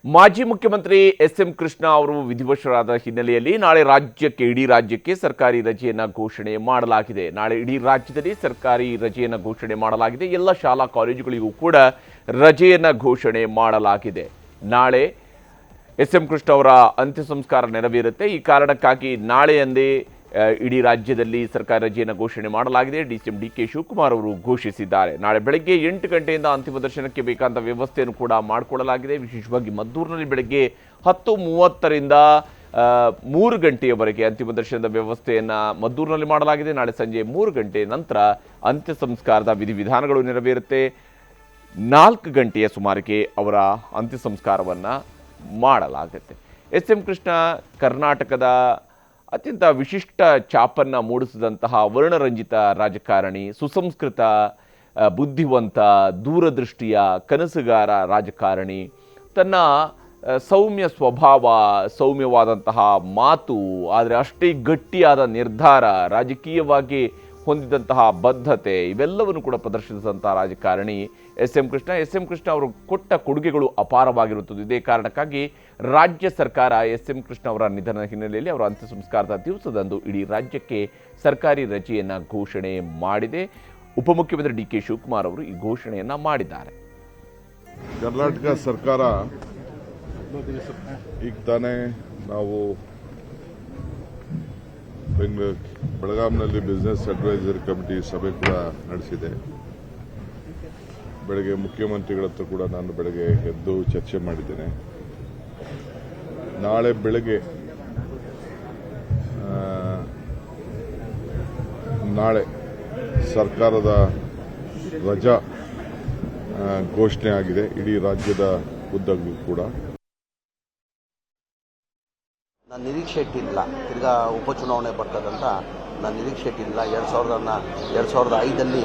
ಮಾಜಿ ಮುಖ್ಯಮಂತ್ರಿ ಎಸ್.ಎಂ. ಕೃಷ್ಣ ಅವರು ವಿಧಿವಶರಾದ ಹಿನ್ನೆಲೆಯಲ್ಲಿ ನಾಳೆ ಇಡೀ ರಾಜ್ಯಕ್ಕೆ ಸರ್ಕಾರಿ ರಜೆಯನ್ನು ಘೋಷಣೆ ಮಾಡಲಾಗಿದೆ. ನಾಳೆ ಇಡೀ ರಾಜ್ಯದಲ್ಲಿ ಸರ್ಕಾರಿ ರಜೆಯನ್ನು ಘೋಷಣೆ ಮಾಡಲಾಗಿದೆ. ಎಲ್ಲ ಶಾಲಾ ಕಾಲೇಜುಗಳಿಗೂ ಕೂಡ ರಜೆಯನ್ನು ಘೋಷಣೆ ಮಾಡಲಾಗಿದೆ. ನಾಳೆ ಎಸ್.ಎಂ. ಕೃಷ್ಣ ಅವರ ಅಂತ್ಯ ಸಂಸ್ಕಾರ ನೆರವೇರುತ್ತೆ. ಈ ಕಾರಣಕ್ಕಾಗಿ ನಾಳೆಯಂದೇ ಇಡೀ ರಾಜ್ಯದಲ್ಲಿ ಸರ್ಕಾರಿ ರಜೆಯನ್ನು ಘೋಷಣೆ ಮಾಡಲಾಗಿದೆ. ಡಿಸಿಎಂ ಡಿ.ಕೆ. ಶಿವಕುಮಾರ್ ಅವರು ಘೋಷಿಸಿದ್ದಾರೆ. ನಾಳೆ ಬೆಳಗ್ಗೆ 8 ಗಂಟೆಯಿಂದ ಅಂತಿಮ ದರ್ಶನಕ್ಕೆ ಬೇಕಾದ ವ್ಯವಸ್ಥೆಯನ್ನು ಕೂಡ ಮಾಡಿಕೊಳ್ಳಲಾಗಿದೆ. ವಿಶೇಷವಾಗಿ ಮದ್ದೂರಿನಲ್ಲಿ ಬೆಳಗ್ಗೆ 10:30ರಿಂದ 3 ಗಂಟೆಯವರೆಗೆ ಅಂತಿಮ ದರ್ಶನದ ವ್ಯವಸ್ಥೆಯನ್ನು ಮದ್ದೂರಿನಲ್ಲಿ ಮಾಡಲಾಗಿದೆ. ನಾಳೆ ಸಂಜೆ 3 ಗಂಟೆ ನಂತರ ಅಂತ್ಯ ಸಂಸ್ಕಾರದ ವಿಧಿವಿಧಾನಗಳು ನೆರವೇರುತ್ತೆ. 4 ಗಂಟೆಯ ಸುಮಾರಿಗೆ ಅವರ ಅಂತ್ಯ ಸಂಸ್ಕಾರವನ್ನು ಮಾಡಲಾಗುತ್ತೆ. ಎಸ್.ಎಂ. ಕೃಷ್ಣ ಕರ್ನಾಟಕದ ಅತ್ಯಂತ ವಿಶಿಷ್ಟ ಛಾಪನ್ನು ಮೂಡಿಸಿದಂತಹ ವರ್ಣರಂಜಿತ ರಾಜಕಾರಣಿ, ಸುಸಂಸ್ಕೃತ, ಬುದ್ಧಿವಂತ, ದೂರದೃಷ್ಟಿಯ ಕನಸುಗಾರ ರಾಜಕಾರಣಿ. ತನ್ನ ಸೌಮ್ಯ ಸ್ವಭಾವ, ಸೌಮ್ಯವಾದಂತಹ ಮಾತು, ಆದರೆ ಅಷ್ಟೇ ಗಟ್ಟಿಯಾದ ನಿರ್ಧಾರ, ರಾಜಕೀಯವಾಗಿ ಹೊಂದಿದಂತಹ ಬದ್ಧತೆ, ಇವೆಲ್ಲವನ್ನು ಕೂಡ ಪ್ರದರ್ಶಿಸಿದಂತಹ ರಾಜಕಾರಣಿ ಎಸ್.ಎಂ. ಕೃಷ್ಣ. ಎಸ್.ಎಂ. ಕೃಷ್ಣ ಅವರು ಕೊಟ್ಟ ಕೊಡುಗೆಗಳು ಅಪಾರವಾಗಿರುತ್ತದೆ. ಇದೇ ಕಾರಣಕ್ಕಾಗಿ ರಾಜ್ಯ ಸರ್ಕಾರ ಎಸ್.ಎಂ. ಕೃಷ್ಣ ಅವರ ನಿಧನದ ಹಿನ್ನೆಲೆಯಲ್ಲಿ ಅವರ ಅಂತ್ಯ ಸಂಸ್ಕಾರದ ದಿವಸದಂದು ಇಡೀ ರಾಜ್ಯಕ್ಕೆ ಸರ್ಕಾರಿ ರಜೆಯನ್ನು ಘೋಷಣೆ ಮಾಡಿದೆ. ಉಪಮುಖ್ಯಮಂತ್ರಿ ಡಿ.ಕೆ. ಶಿವಕುಮಾರ್ ಅವರು ಈ ಘೋಷಣೆಯನ್ನು ಮಾಡಿದ್ದಾರೆ. ಕರ್ನಾಟಕ ಸರ್ಕಾರ ಈಗ ತಾನೇ ನಾವು ಬೆಳಗಾಂನಲ್ಲಿ ಬಿಸಿನೆಸ್ ಅಡ್ವೈಸರಿ ಕಮಿಟಿ ಸಭೆ ಕೂಡ ನಡೆಸಿದೆ. ಬೆಳಗ್ಗೆ ಮುಖ್ಯಮಂತ್ರಿಗಳ ಹತ್ರ ಕೂಡ ನಾನು ಬೆಳಗ್ಗೆ ಎದ್ದು ಚರ್ಚೆ ಮಾಡಿದ್ದೇನೆ. ನಾಳೆ ಬೆಳಗ್ಗೆ ನಾಳೆ ಸರ್ಕಾರದ ರಜಾ ಘೋಷಣೆ ಆಗಿದೆ ಇಡೀ ರಾಜ್ಯದ ಉದ್ದಕ್ಕೂ ಕೂಡ. ನಾನು ನಿರೀಕ್ಷೆ ಇಟ್ಟಿಲ್ಲ ತಿರ್ಗಾ ಉಪಚುನಾವಣೆ ಬರ್ತದಂತ ನಾನು ನಿರೀಕ್ಷೆ ಇಟ್ಟಿಲ್ಲ. 2005ರಲ್ಲಿ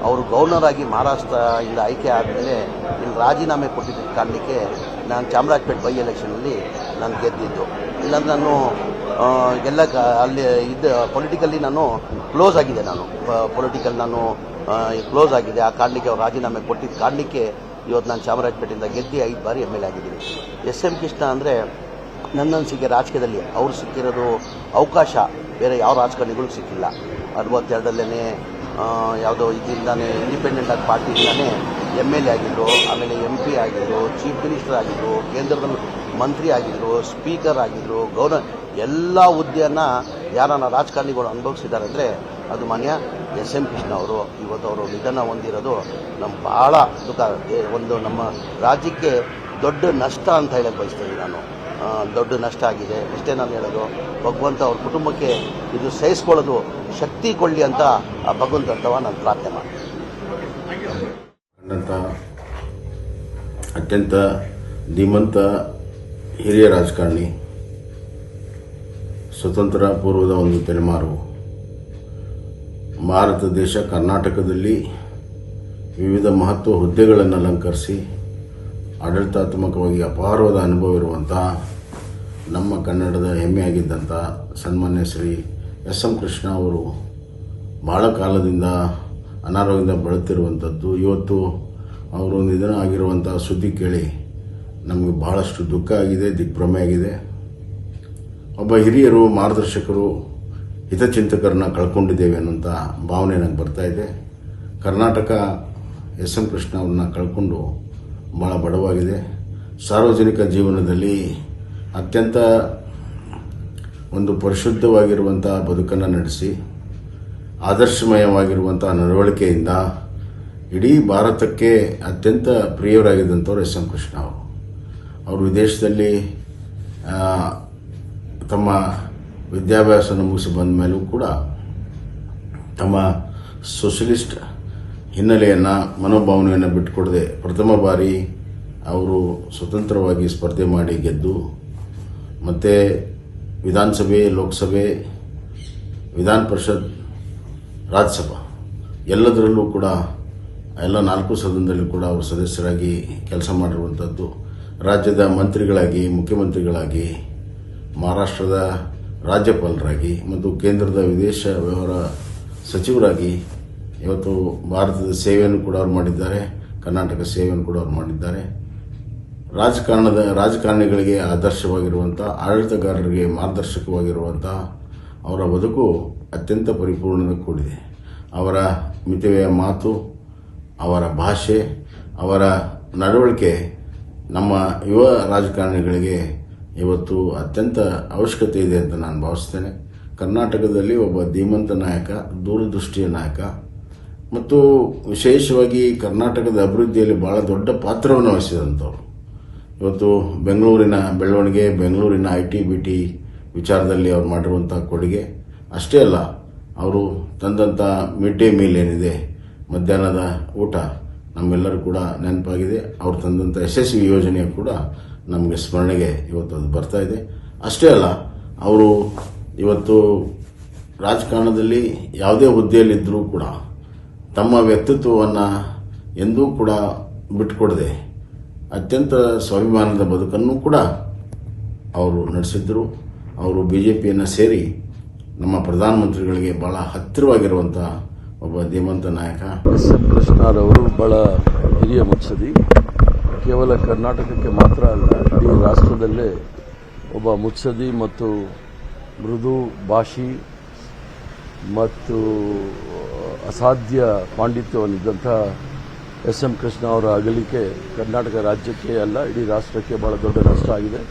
ಅವರು ಗವರ್ನರ್ ಆಗಿ ಮಹಾರಾಷ್ಟ್ರದಿಂದ ಆಯ್ಕೆ ಆದಮೇಲೆ ಇಲ್ಲಿ ರಾಜೀನಾಮೆ ಕೊಟ್ಟಿದ್ದ ಕಾರಣಕ್ಕೆ ನಾನು ಚಾಮರಾಜಪೇಟೆ ಬೈ ಎಲೆಕ್ಷನಲ್ಲಿ ನಾನು ಗೆದ್ದಿದ್ದು. ಇಲ್ಲಾಂದ್ರೆ ನಾನು ಎಲ್ಲ ಅಲ್ಲಿ ಪೊಲಿಟಿಕಲಿ ನಾನು ಕ್ಲೋಸ್ ಆಗಿದೆ. ನಾನು ಕ್ಲೋಸ್ ಆಗಿದೆ. ಆ ಕಾರಣಕ್ಕೆ ಅವ್ರು ರಾಜೀನಾಮೆ ಕೊಟ್ಟಿದ್ದ ಕಾರಣಕ್ಕೆ ಇವತ್ತು ನಾನು ಚಾಮರಾಜಪೇಟೆಯಿಂದ ಗೆದ್ದು 5 ಬಾರಿ ಎಮ್ ಎಲ್ ಎ ಆಗಿದ್ದೀನಿ. ಎಸ್.ಎಂ. ಕೃಷ್ಣ ಅಂದರೆ ನನ್ನನ್ಸಿಕೆ ರಾಜಕೀಯದಲ್ಲಿ ಅವ್ರು ಸಿಕ್ಕಿರೋದು ಅವಕಾಶ ಬೇರೆ ಯಾವ ರಾಜಕಾರಣಿಗಳಿಗೂ ಸಿಕ್ಕಿಲ್ಲ. 62ರಲ್ಲೇ ಯಾವುದೋ ಇದರಿಂದಾನೇ ಇಂಡಿಪೆಂಡೆಂಟ್ ಆಗಿ ಪಾರ್ಟಿಯಿಂದಾನೇ ಎಮ್ ಎಲ್ ಎ ಆಗಿದ್ರು, ಆಮೇಲೆ MP ಆಗಿದ್ರು, ಚೀಫ್ ಮಿನಿಸ್ಟರ್ ಆಗಿದ್ರು, ಕೇಂದ್ರದ ಮಂತ್ರಿ ಆಗಿದ್ರು, ಸ್ಪೀಕರ್ ಆಗಿದ್ರು, ಗವರ್ನರ್, ಎಲ್ಲ ಹುದ್ದೆಯನ್ನು ಯಾರನ್ನ ರಾಜಕಾರಣಿಗಳು ಅನುಭವಿಸಿದ್ದಾರೆ ಅಂದರೆ ಅದು ಮಾನ್ಯ ಎಸ್.ಎಂ. ಕೃಷ್ಣ ಅವರು. ಇವತ್ತು ಅವರು ನಿಧನ ಹೊಂದಿರೋದು ನಮ್ಮ ಬಹಳ ದುಃಖ. ಒಂದು ನಮ್ಮ ರಾಜ್ಯಕ್ಕೆ ದೊಡ್ಡ ನಷ್ಟ ಅಂತ ಹೇಳಕ್ಕೆ ಬಯಸ್ತೀನಿ ನಾನು. ದೊಡ್ಡ ನಷ್ಟ ಆಗಿದೆ ಅಷ್ಟೇ ನಾನು ಹೇಳೋದು. ಭಗವಂತ ಅವ್ರ ಕುಟುಂಬಕ್ಕೆ ಇದು ಸಹಿಸ್ಕೊಳ್ಳೋದು ಶಕ್ತಿ ಕೊಡಲಿ ಅಂತ ಆ ಭಗವಂತ ಅಂತವ ನಾನು ಪ್ರಾರ್ಥನೆ ಮಾಡ್ತೀನಿ. ಅತ್ಯಂತ ಧೀಮಂತ ಹಿರಿಯ ರಾಜಕಾರಣಿ, ಸ್ವತಂತ್ರ ಪೂರ್ವದ ಒಂದು ತಲೆಮಾರು. ಭಾರತ ದೇಶ ಕರ್ನಾಟಕದಲ್ಲಿ ವಿವಿಧ ಮಹತ್ವ ಹುದ್ದೆಗಳನ್ನು ಅಲಂಕರಿಸಿ ಆಡಳಿತಾತ್ಮಕವಾಗಿ ಅಪಾರವಾದ ಅನುಭವ ಇರುವಂಥ ನಮ್ಮ ಕನ್ನಡದ ಹೆಮ್ಮೆಯಾಗಿದ್ದಂಥ ಸನ್ಮಾನ್ಯ ಶ್ರೀ ಎಸ್.ಎಂ. ಕೃಷ್ಣ ಅವರು ಬಹಳ ಕಾಲದಿಂದ ಅನಾರೋಗ್ಯದಿಂದ ಬಳಲುತ್ತಿರುವಂಥದ್ದು. ಇವತ್ತು ಅವರು ನಿಧನ ಆಗಿರುವಂಥ ಸುದ್ದಿ ಕೇಳಿ ನಮಗೆ ಬಹಳಷ್ಟು ದುಃಖ ಆಗಿದೆ, ದಿಗ್ಭ್ರಮೆ ಆಗಿದೆ. ಒಬ್ಬ ಹಿರಿಯರು, ಮಾರ್ಗದರ್ಶಕರು, ಹಿತಚಿಂತಕರನ್ನ ಕಳ್ಕೊಂಡಿದ್ದೇವೆ ಅನ್ನೋಂಥ ಭಾವನೆ ನನಗೆ ಬರ್ತಾ ಇದೆ. ಕರ್ನಾಟಕ ಎಸ್.ಎಂ. ಕೃಷ್ಣ ಅವ್ರನ್ನ ಕಳ್ಕೊಂಡು ಭಾಳ ಬಡವಾಗಿದೆ. ಸಾರ್ವಜನಿಕ ಜೀವನದಲ್ಲಿ ಅತ್ಯಂತ ಒಂದು ಪರಿಶುದ್ಧವಾಗಿರುವಂಥ ಬದುಕನ್ನು ನಡೆಸಿ ಆದರ್ಶಮಯವಾಗಿರುವಂಥ ನಡವಳಿಕೆಯಿಂದ ಇಡೀ ಭಾರತಕ್ಕೆ ಅತ್ಯಂತ ಪ್ರಿಯರಾಗಿದ್ದಂಥವ್ರು ಎಸ್.ಎಂ. ಕೃಷ್ಣ ಅವರು. ಅವರು ವಿದೇಶದಲ್ಲಿ ತಮ್ಮ ವಿದ್ಯಾಭ್ಯಾಸವನ್ನು ಮುಗಿಸಿ ಬಂದ ಮೇಲೂ ಕೂಡ ತಮ್ಮ ಸೋಷಲಿಸ್ಟ್ ಹಿನ್ನೆಲೆಯನ್ನು, ಮನೋಭಾವನೆಯನ್ನು ಬಿಟ್ಟುಕೊಡದೆ ಪ್ರಥಮ ಬಾರಿ ಅವರು ಸ್ವತಂತ್ರವಾಗಿ ಸ್ಪರ್ಧೆ ಮಾಡಿ ಗೆದ್ದು ಮತ್ತು ವಿಧಾನಸಭೆ, ಲೋಕಸಭೆ, ವಿಧಾನ ಪರಿಷತ್, ರಾಜ್ಯಸಭಾ ಎಲ್ಲದರಲ್ಲೂ ಕೂಡ ಎಲ್ಲ 4 ಸದನದಲ್ಲೂ ಕೂಡ ಅವರು ಸದಸ್ಯರಾಗಿ ಕೆಲಸ ಮಾಡಿರುವಂಥದ್ದು. ರಾಜ್ಯದ ಮಂತ್ರಿಗಳಾಗಿ, ಮುಖ್ಯಮಂತ್ರಿಗಳಾಗಿ, ಮಹಾರಾಷ್ಟ್ರದ ರಾಜ್ಯಪಾಲರಾಗಿ ಮತ್ತು ಕೇಂದ್ರದ ವಿದೇಶ ವ್ಯವಹಾರ ಸಚಿವರಾಗಿ ಇವತ್ತು ಭಾರತದ ಸೇವೆಯನ್ನು ಕೂಡ ಅವರು ಮಾಡಿದ್ದಾರೆ, ಕರ್ನಾಟಕ ಸೇವೆಯನ್ನು ಕೂಡ ಅವರು ಮಾಡಿದ್ದಾರೆ. ರಾಜಕಾರಣಿಗಳಿಗೆ ಆದರ್ಶವಾಗಿರುವಂಥ, ಆಡಳಿತಗಾರರಿಗೆ ಮಾರ್ಗದರ್ಶಕವಾಗಿರುವಂಥ ಅವರ ಬದುಕು ಅತ್ಯಂತ ಪರಿಪೂರ್ಣದ ಕೂಡಿದೆ. ಅವರ ಮಿತವ್ಯಯ ಮಾತು, ಅವರ ಭಾಷೆ, ಅವರ ನಡವಳಿಕೆ ನಮ್ಮ ಯುವ ರಾಜಕಾರಣಿಗಳಿಗೆ ಇವತ್ತು ಅತ್ಯಂತ ಅವಶ್ಯಕತೆ ಇದೆ ಅಂತ ನಾನು ಭಾವಿಸ್ತೇನೆ. ಕರ್ನಾಟಕದಲ್ಲಿ ಒಬ್ಬ ಧೀಮಂತ ನಾಯಕ, ದೂರದೃಷ್ಟಿಯ ನಾಯಕ ಮತ್ತು ವಿಶೇಷವಾಗಿ ಕರ್ನಾಟಕದ ಅಭಿವೃದ್ಧಿಯಲ್ಲಿ ಬಹಳ ದೊಡ್ಡ ಪಾತ್ರವನ್ನು ವಹಿಸಿದಂಥವ್ರು. ಇವತ್ತು ಬೆಂಗಳೂರಿನ ಬೆಳವಣಿಗೆ, ಬೆಂಗಳೂರಿನ IT-BT ವಿಚಾರದಲ್ಲಿ ಅವ್ರು ಮಾಡಿರುವಂಥ ಕೊಡುಗೆ ಅಷ್ಟೇ ಅಲ್ಲ, ಅವರು ತಂದಂಥ ಮಿಡ್ ಡೇ ಮೀಲ್ ಏನಿದೆ, ಮಧ್ಯಾಹ್ನದ ಊಟ ನಮ್ಮೆಲ್ಲರೂ ಕೂಡ ನೆನಪಾಗಿದೆ. ಅವರು ತಂದಂಥ ಯಶಸ್ವಿ ಯೋಜನೆ ಕೂಡ ನಮಗೆ ಸ್ಮರಣೆಗೆ ಇವತ್ತು ಅದು ಬರ್ತಾ ಇದೆ. ಅಷ್ಟೇ ಅಲ್ಲ, ಅವರು ಇವತ್ತು ರಾಜಕಾರಣದಲ್ಲಿ ಯಾವುದೇ ಹುದ್ದೆಯಲ್ಲಿದ್ದರೂ ಕೂಡ ತಮ್ಮ ವ್ಯಕ್ತಿತ್ವವನ್ನು ಎಂದೂ ಕೂಡ ಬಿಟ್ಟುಕೊಡದೆ ಅತ್ಯಂತ ಸ್ವಾಭಿಮಾನದ ಬದುಕನ್ನು ಕೂಡ ಅವರು ನಡೆಸಿದ್ದರು. ಅವರು BJPಯನ್ನು ಸೇರಿ ನಮ್ಮ ಪ್ರಧಾನಮಂತ್ರಿಗಳಿಗೆ ಬಹಳ ಹತ್ತಿರವಾಗಿರುವಂಥ ಒಬ್ಬ ಧೀಮಂತ ನಾಯಕ. SM ಕೃಷ್ಣರವರು ಬಹಳ ಹಿರಿಯ ಮುತ್ಸದಿ. ಕೇವಲ ಕರ್ನಾಟಕಕ್ಕೆ ಮಾತ್ರ ಅಲ್ಲ, ಇಡೀ ರಾಷ್ಟ್ರದಲ್ಲೇ ಒಬ್ಬ ಮುತ್ಸದಿ ಮತ್ತು ಮೃದು ಭಾಷಿ ಮತ್ತು ಅಸಾಧ್ಯ ಪಾಂಡಿತ್ಯವನ್ನಿದ್ದಂಥ SM ಕೃಷ್ಣ ಅವರ ಅಗಲಿಕೆ ಕರ್ನಾಟಕ ರಾಜ್ಯಕ್ಕೆ ಅಲ್ಲ, ಇಡೀ ರಾಷ್ಟ್ರಕ್ಕೆ ಬಹಳ ದೊಡ್ಡ ನಷ್ಟ ಆಗಿದೆ.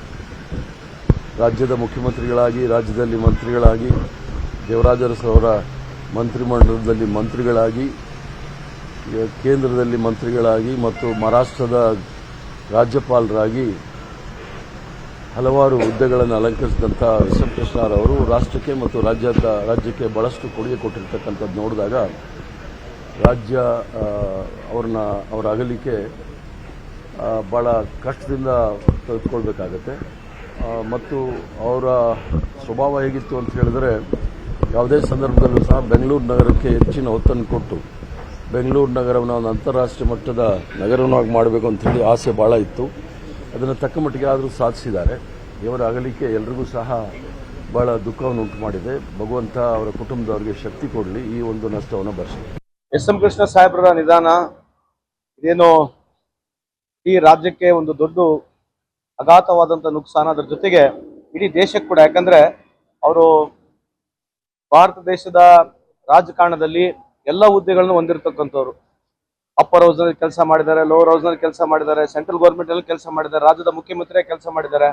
ರಾಜ್ಯದ ಮುಖ್ಯಮಂತ್ರಿಗಳಾಗಿ, ರಾಜ್ಯದಲ್ಲಿ ಮಂತ್ರಿಗಳಾಗಿ, ದೇವರಾಜ ಅವರ ಮಂತ್ರಿಮಂಡಲದಲ್ಲಿ ಮಂತ್ರಿಗಳಾಗಿ, ಕೇಂದ್ರದಲ್ಲಿ ಮಂತ್ರಿಗಳಾಗಿ ಮತ್ತು ಮಹಾರಾಷ್ಟ್ರದ ರಾಜ್ಯಪಾಲರಾಗಿ ಹಲವಾರು ಹುದ್ದೆಗಳನ್ನು ಅಲಂಕರಿಸಿದಂಥ SM ಕೃಷ್ಣರವರು ರಾಷ್ಟ್ರಕ್ಕೆ ಮತ್ತು ರಾಜ್ಯಕ್ಕೆ ಬಹಳಷ್ಟು ಕೊಡುಗೆ ಕೊಟ್ಟಿರ್ತಕ್ಕಂಥದ್ದು ನೋಡಿದಾಗ ಅವರ ಅಗಲಿಕೆ ಭಾಳ ಕಷ್ಟದಿಂದ ತೆಗೆದುಕೊಳ್ಬೇಕಾಗತ್ತೆ. ಮತ್ತು ಅವರ ಸ್ವಭಾವ ಹೇಗಿತ್ತು ಅಂತ ಹೇಳಿದ್ರೆ, ಯಾವುದೇ ಸಂದರ್ಭದಲ್ಲೂ ಸಹ ಬೆಂಗಳೂರು ನಗರಕ್ಕೆ ಹೆಚ್ಚಿನ ಒತ್ತನ್ನು ಕೊಟ್ಟು ಬೆಂಗಳೂರು ನಗರವನ್ನು ಒಂದು ಅಂತಾರಾಷ್ಟ್ರೀಯ ಮಟ್ಟದ ನಗರವನ್ನಾಗಿ ಮಾಡಬೇಕು ಅಂಥೇಳಿ ಆಸೆ ಭಾಳ ಇತ್ತು. ಅದನ್ನು ತಕ್ಕ ಮಟ್ಟಿಗೆ ಆದರೂ ಸಾಧಿಸಿದ್ದಾರೆ. ಇವರ ಅಗಲಿಕೆ ಎಲ್ರಿಗೂ ಸಹ ಭಾಳ ದುಃಖವನ್ನು ಉಂಟು ಮಾಡಿದೆ. ಭಗವಂತ ಅವರ ಕುಟುಂಬದವರಿಗೆ ಶಕ್ತಿ ಕೊಡಲಿ, ಈ ಒಂದು ನಷ್ಟವನ್ನು ಭರಿಸಲಿ. SM ಕೃಷ್ಣ ಸಾಹೇಬ್ರ ನಿಧಾನ ಇದೇನು ಈ ರಾಜ್ಯಕ್ಕೆ ಒಂದು ದೊಡ್ಡ ಅಘಾತವಾದಂಥ ನುಕ್ಸಾನ, ಅದರ ಜೊತೆಗೆ ಇಡೀ ದೇಶಕ್ಕೆ ಕೂಡ. ಯಾಕಂದ್ರೆ ಅವರು ಭಾರತ ದೇಶದ ರಾಜಕಾರಣದಲ್ಲಿ ಎಲ್ಲ ಹುದ್ದೆಗಳನ್ನು ಹೊಂದಿರತಕ್ಕಂಥವ್ರು. ಅಪ್ಪರ್ ಹೌಸ್ನಲ್ಲಿ ಕೆಲಸ ಮಾಡಿದ್ದಾರೆ, ಲೋವರ್ ಹೌಸ್ನಲ್ಲಿ ಕೆಲಸ ಮಾಡಿದ್ದಾರೆ, ಸೆಂಟ್ರಲ್ ಗೌರ್ಮೆಂಟ್ ಅಲ್ಲಿ ಕೆಲಸ ಮಾಡಿದ್ದಾರೆ, ರಾಜ್ಯದ ಮುಖ್ಯಮಂತ್ರಿಯಾಗಿ ಕೆಲಸ ಮಾಡಿದ್ದಾರೆ.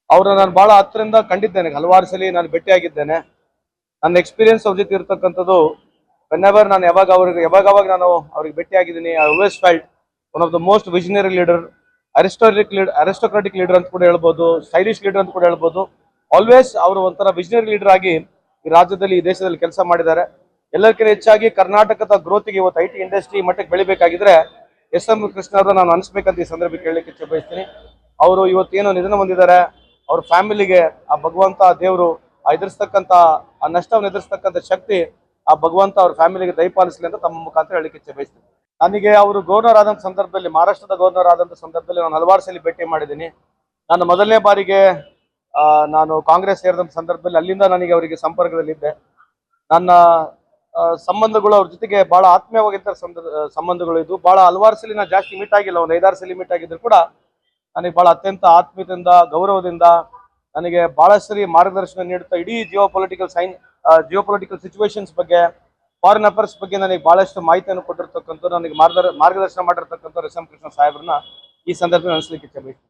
ಅವ್ರನ್ನ ನಾನು ಬಹಳ ಹತ್ತಿರದಿಂದ ಕಂಡಿದ್ದೇನೆ, ಹಲವಾರು ಸಲ ನಾನು ಭೇಟಿಯಾಗಿದ್ದೇನೆ. ನನ್ನ ಎಕ್ಸ್ಪೀರಿಯನ್ಸ್ ಅವ್ರ ಜೊತೆ ಇರತಕ್ಕಂಥದ್ದು, ವೆನ್ಎವರ್ ನಾನು ಯಾವಾಗ ನಾನು ಅವ್ರಿಗೆ ಭೇಟಿಯಾಗಿದ್ದೀನಿ, I always felt one of the most visionary leader, aristocratic leader ಅಂತ ಕೂಡ ಹೇಳ್ಬೋದು, ಸ್ಟೈಲಿಶ್ ಲೀಡರ್ ಅಂತ ಕೂಡ ಹೇಳ್ಬೋದು. ಆಲ್ವೇಸ್ ಅವರು ಒಂಥರ ವಿಷನರಿ ಲೀಡರ್ ಆಗಿ ಈ ರಾಜ್ಯದಲ್ಲಿ, ಈ ದೇಶದಲ್ಲಿ ಕೆಲಸ ಮಾಡಿದ್ದಾರೆ. ಎಲ್ಲರಿಗಿಂತ ಹೆಚ್ಚಾಗಿ ಕರ್ನಾಟಕದ ಗ್ರೋತ್ಗೆ ಇವತ್ತು IT ಇಂಡಸ್ಟ್ರಿ ಮಟ್ಟಕ್ಕೆ ಬೆಳಿಬೇಕಾಗಿದ್ರೆ SM ಕೃಷ್ಣ ಅವರು ನಾನು ಅನಿಸ್ಬೇಕಂತ ಈ ಸಂದರ್ಭಕ್ಕೆ ಹೇಳಲಿಕ್ಕೆ ಇಚ್ಛೆ ಬಯಸ್ತೀನಿ. ಅವರು ಇವತ್ತೇನೋ ನಿಧನ ಹೊಂದಿದ್ದಾರೆ, ಅವ್ರ ಫ್ಯಾಮಿಲಿಗೆ ಆ ಭಗವಂತ ದೇವರು ಆ ನಷ್ಟವನ್ನು ಎದುರಿಸ್ತಕ್ಕಂಥ ಶಕ್ತಿ ಆ ಭಗವಂತ ಅವ್ರ ಫ್ಯಾಮಿಲಿಗೆ ದಯಪಾಲಿಸಲಿ ಅಂತ ತಮ್ಮ ಮುಖಾಂತರ ಹೇಳಲಿಕ್ಕೆ ಇಚ್ಛೆ ಬಯಸ್ತೀನಿ. ನನಗೆ ಅವರು ಗವರ್ನರ್ ಆದಂಥ ಸಂದರ್ಭದಲ್ಲಿ, ಮಹಾರಾಷ್ಟ್ರದ ಗವರ್ನರ್ ಆದಂಥ ಸಂದರ್ಭದಲ್ಲಿ ನಾನು ಹಲವಾರು ಸಲ ಭೇಟಿ ಮಾಡಿದ್ದೀನಿ. ನಾನು ಮೊದಲನೇ ಬಾರಿಗೆ ನಾನು ಕಾಂಗ್ರೆಸ್ ಸೇರಿದಂಥ ಸಂದರ್ಭದಲ್ಲಿ ಅಲ್ಲಿಂದ ನನಗೆ ಅವರಿಗೆ ಸಂಪರ್ಕದಲ್ಲಿದ್ದೆ. ನನ್ನ ಸಂಬಂಧಗಳು ಅವ್ರ ಜೊತೆಗೆ ಬಹಳ ಆತ್ಮೀಯವಾಗಿದ್ದ ಸಂಬಂಧಗಳು ಇದ್ವು. ಬಹಳ ಹಲವಾರು ಸಲ ನಾನು ಜಾಸ್ತಿ ಮೀಟ್ ಆಗಿಲ್ಲ, ಒಂದು 5-6 ಸಲ ಮೀಟ್ ಆಗಿದ್ರು ಕೂಡ ನನಗೆ ಬಹಳ ಅತ್ಯಂತ ಆತ್ಮೀಯತೆಯಿಂದ, ಗೌರವದಿಂದ ನನಗೆ ಬಹಳಷ್ಟು ಸರಿ ಮಾರ್ಗದರ್ಶನ ನೀಡುತ್ತಾ ಇಡೀ ಜಿಯೋಪೊಲಿಟಿಕಲ್ ಸಿಚುವೇಶನ್ಸ್ ಬಗ್ಗೆ, ಫಾರಿನ್ ಅಫೇರ್ಸ್ ಬಗ್ಗೆ ನನಗೆ ಬಹಳಷ್ಟು ಮಾಹಿತಿಯನ್ನು ಕೊಟ್ಟಿರ್ತಕ್ಕಂಥ, ನನಗೆ ಮಾರ್ಗದರ್ಶನ ಮಾಡಿರ್ತಕ್ಕಂಥ SM ಕೃಷ್ಣ ಸಾಹೇಬ್ರನ್ನ ಈ ಸಂದರ್ಭದಲ್ಲಿ ಅನಿಸ್ಲಿಕ್ಕೆ ಇಚ್ಛೆ ಬಯಸ್ತೀನಿ.